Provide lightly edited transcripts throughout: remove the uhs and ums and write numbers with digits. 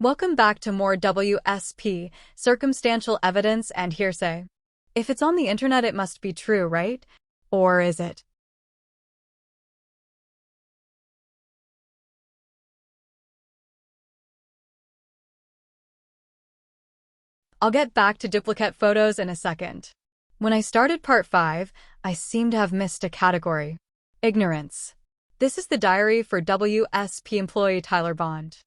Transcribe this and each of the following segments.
Welcome back to more WSP, circumstantial evidence and hearsay. If it's on the internet, it must be true, right? Or is it? I'll get back to duplicate photos in a second. When I started part 5, I seem to have missed a category. Ignorance. This is the diary for WSP employee Tyler Bond.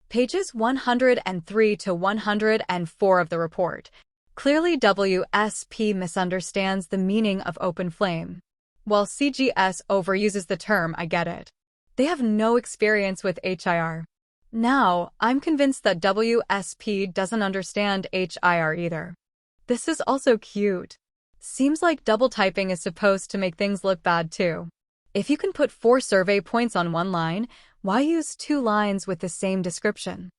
Pages 103 to 104 of the report. Clearly, WSP misunderstands the meaning of open flame. While CGS overuses the term, I get it. They have no experience with HIR. Now, I'm convinced that WSP doesn't understand HIR either. This is also cute. Seems like double typing is supposed to make things look bad too. If you can put 4 survey points on one line, why use 2 lines with the same description?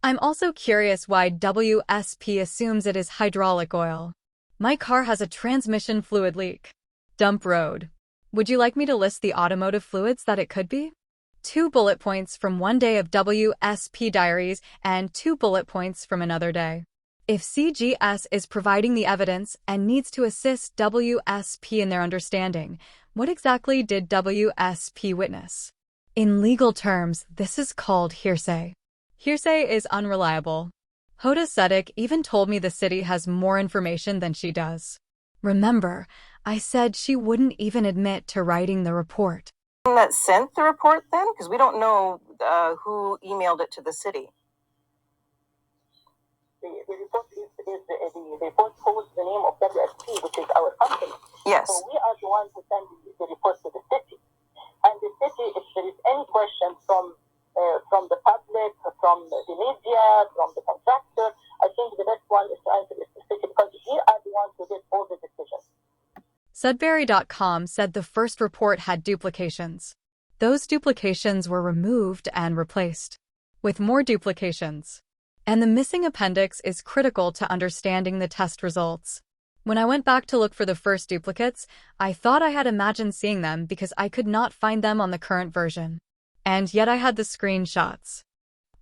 I'm also curious why WSP assumes it is hydraulic oil. My car has a transmission fluid leak. Dump road. Would you like me to list the automotive fluids that it could be? 2 bullet points from one day of WSP diaries and 2 bullet points from another day. If CGS is providing the evidence and needs to assist WSP in their understanding, what exactly did WSP witness? In legal terms, this is called hearsay. Hearsay is unreliable. Hoda Sudek even told me the city has more information than she does. Remember, I said she wouldn't even admit to writing the report. That sent the report then? Because we don't know who emailed it to the city. The report holds the name of WSP, which is our company. Yes. So we are the ones who send the report to the city. And the city, if there is any question from the public, from the media, from the contractor, I think the best one is to answer the city because we are the ones who did all the decisions. Sudbury.com said the first report had duplications. Those duplications were removed and replaced with more duplications. And the missing appendix is critical to understanding the test results. When I went back to look for the first duplicates, I thought I had imagined seeing them because I could not find them on the current version. And yet I had the screenshots.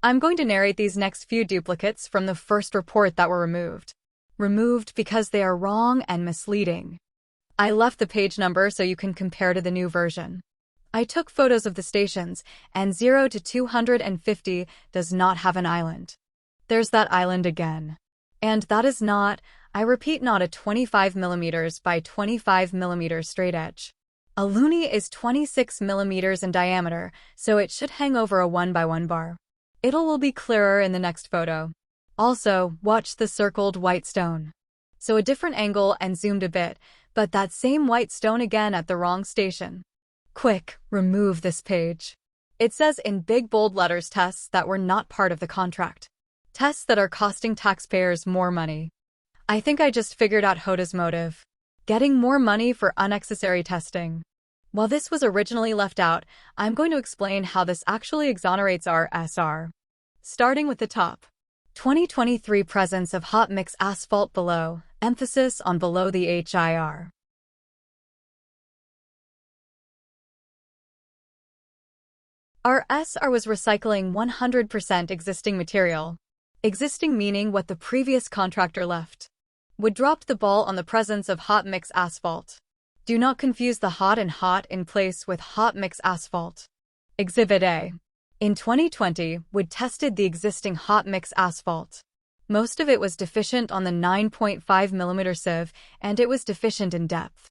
I'm going to narrate these next few duplicates from the first report that were removed. Removed because they are wrong and misleading. I left the page number so you can compare to the new version. I took photos of the stations, and 0 to 250 does not have an island. There's that island again. And that is not, I repeat, not a 25mm by 25mm straight edge. A loonie is 26mm in diameter, so it should hang over a 1x1 bar. It will be clearer in the next photo. Also, watch the circled white stone. So a different angle and zoomed a bit, but that same white stone again at the wrong station. Quick, remove this page. It says in big bold letters tests that were not part of the contract. Tests that are costing taxpayers more money. I think I just figured out Hoda's motive. Getting more money for unnecessary testing. While this was originally left out, I'm going to explain how this actually exonerates our SR. Starting with the top. 2023 presence of hot mix asphalt below, emphasis on below the HIR. Our SR was recycling 100% existing material. Existing meaning what the previous contractor left. Would dropped the ball on the presence of hot mix asphalt. Do not confuse the hot and hot in place with hot mix asphalt. Exhibit A. In 2020, Wood tested the existing hot mix asphalt. Most of it was deficient on the 9.5mm sieve, and it was deficient in depth.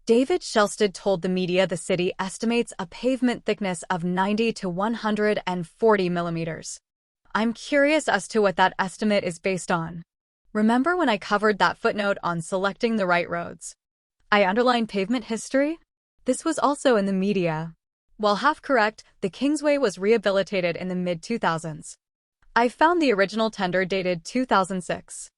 David Shelsted told the media the city estimates a pavement thickness of 90 to 140 millimeters. I'm curious as to what that estimate is based on. Remember when I covered that footnote on selecting the right roads? I underlined pavement history? This was also in the media. While half correct, the Kingsway was rehabilitated in the mid-2000s. I found the original tender dated 2006.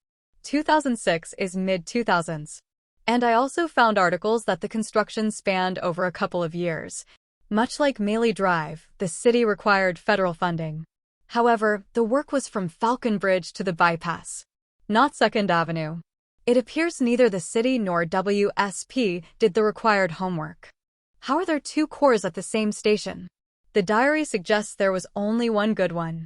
2006 is mid-2000s. And I also found articles that the construction spanned over a couple of years. Much like Maley Drive, the city required federal funding. However, the work was from Falcon Bridge to the bypass, not 2nd Avenue. It appears neither the city nor WSP did the required homework. How are there 2 cores at the same station? The diary suggests there was only one good one.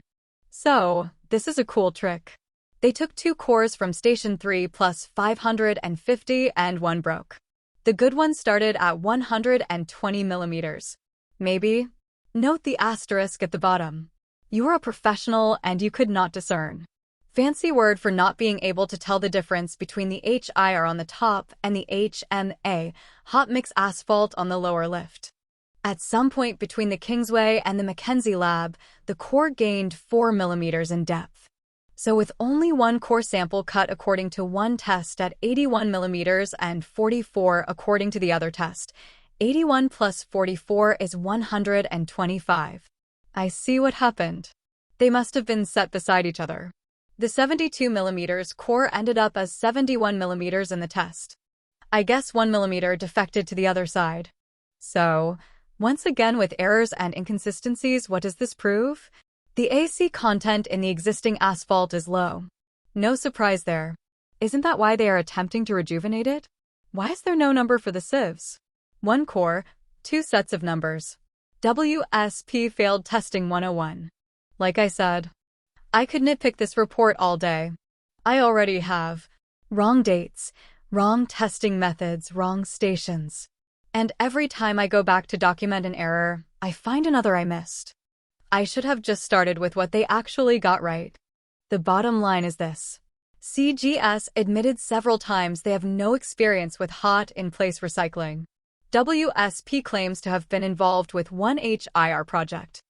So, this is a cool trick. They took 2 cores from Station 3 plus 550 and one broke. The good one started at 120 millimeters. Maybe? Note the asterisk at the bottom. You are a professional and you could not discern. Fancy word for not being able to tell the difference between the HIR on the top and the HMA, hot mix asphalt on the lower lift. At some point between the Kingsway and the Mackenzie lab, the core gained 4 millimeters in depth. So with only one core sample cut according to one test at 81 millimeters and 44 according to the other test, 81 plus 44 is 125. I see what happened. They must have been set beside each other. The 72 millimeters core ended up as 71 millimeters in the test. I guess 1 millimeter defected to the other side. So, once again with errors and inconsistencies, what does this prove? The AC content in the existing asphalt is low. No surprise there. Isn't that why they are attempting to rejuvenate it? Why is there no number for the sieves? 1 core, 2 sets of numbers. WSP failed testing 101. Like I said, I could nitpick this report all day. I already have. Wrong dates, wrong testing methods, wrong stations. And every time I go back to document an error, I find another I missed. I should have just started with what they actually got right. The bottom line is this. CGS admitted several times they have no experience with hot-in-place recycling. WSP claims to have been involved with one HIR project.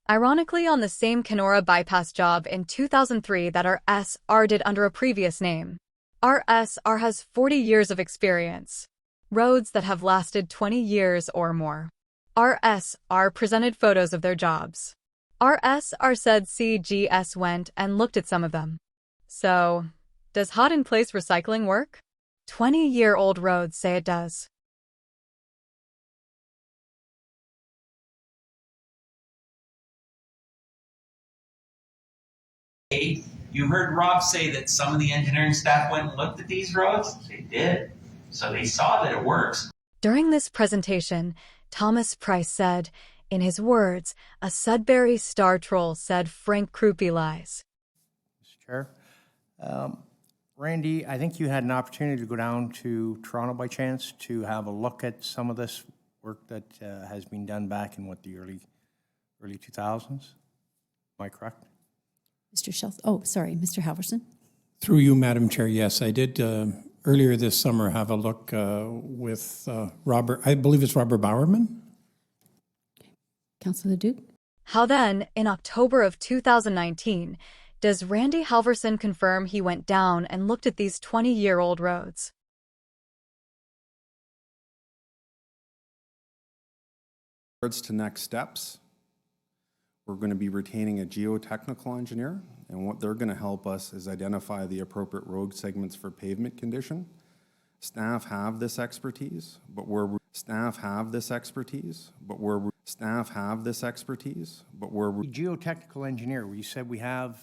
Ironically, on the same Kenora bypass job in 2003 that RSR did under a previous name. RSR has 40 years of experience. Roads that have lasted 20 years or more. RSR presented photos of their jobs. RSR said CGS went and looked at some of them. So, does hot-in-place recycling work? 20-year-old roads say it does. You heard Rob say that some of the engineering staff went and looked at these roads? They did. So they saw that it works. During this presentation, Thomas Price said, in his words, a Sudbury star troll said Frank Krupe lies. Mr. Chair, Randy, I think you had an opportunity to go down to Toronto by chance to have a look at some of this work that has been done back in the early 2000s. Am I correct? Mr. Halverson. Through you, Madam Chair, yes, I did earlier this summer have a look with Robert, I believe it's Robert Bowerman. Councillor Duke. How then, in October of 2019, does Randy Halverson confirm he went down and looked at these 20-year-old roads? To next steps, we're going to be retaining a geotechnical engineer, and what they're going to help us is identify the appropriate road segments for pavement condition. Staff have this expertise, but we're Geotechnical engineer, you said we have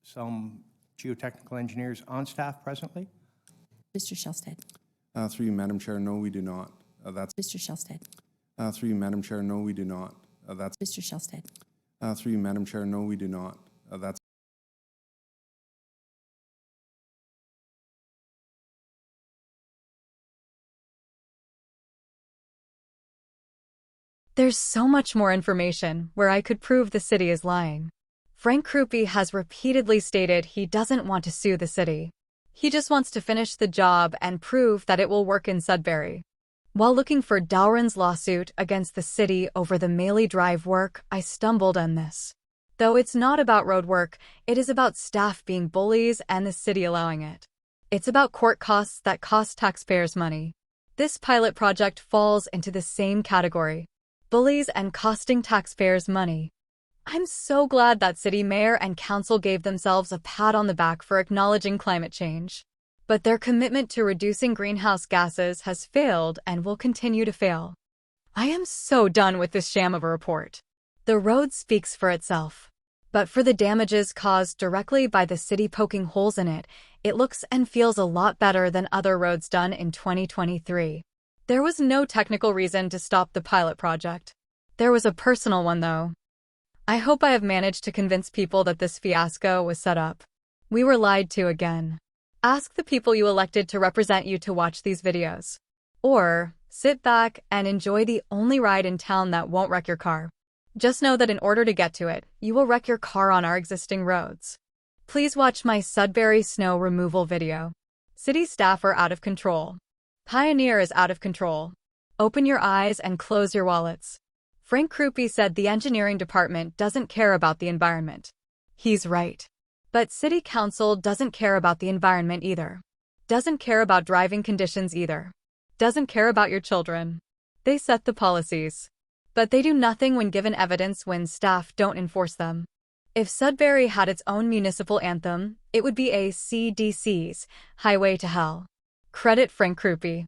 some geotechnical engineers on staff presently? Mr. Shellstead. Through you, Madam Chair, no, we do not. Mr. Shellstead. Through you, Madam Chair, no, we do not. Mr. Shellstead. Through you, Madam Chair, no, we do not. There's so much more information where I could prove the city is lying. Frank Krupe has repeatedly stated he doesn't want to sue the city. He just wants to finish the job and prove that it will work in Sudbury. While looking for Dowran's lawsuit against the city over the Maley Drive work, I stumbled on this. Though it's not about road work, it is about staff being bullies and the city allowing it. It's about court costs that cost taxpayers money. This pilot project falls into the same category. Bullies and costing taxpayers money. I'm so glad that city mayor and council gave themselves a pat on the back for acknowledging climate change. But their commitment to reducing greenhouse gases has failed and will continue to fail. I am so done with this sham of a report. The road speaks for itself. But for the damages caused directly by the city poking holes in it, it looks and feels a lot better than other roads done in 2023. There was no technical reason to stop the pilot project. There was a personal one, though. I hope I have managed to convince people that this fiasco was set up. We were lied to again. Ask the people you elected to represent you to watch these videos. Or, sit back and enjoy the only ride in town that won't wreck your car. Just know that in order to get to it, you will wreck your car on our existing roads. Please watch my Sudbury snow removal video. City staff are out of control. Pioneer is out of control. Open your eyes and close your wallets. Frank Krupe said the engineering department doesn't care about the environment. He's right. But City Council doesn't care about the environment either. Doesn't care about driving conditions either. Doesn't care about your children. They set the policies. But they do nothing when given evidence when staff don't enforce them. If Sudbury had its own municipal anthem, it would be AC/DC's Highway to Hell. Credit Frank Krupe.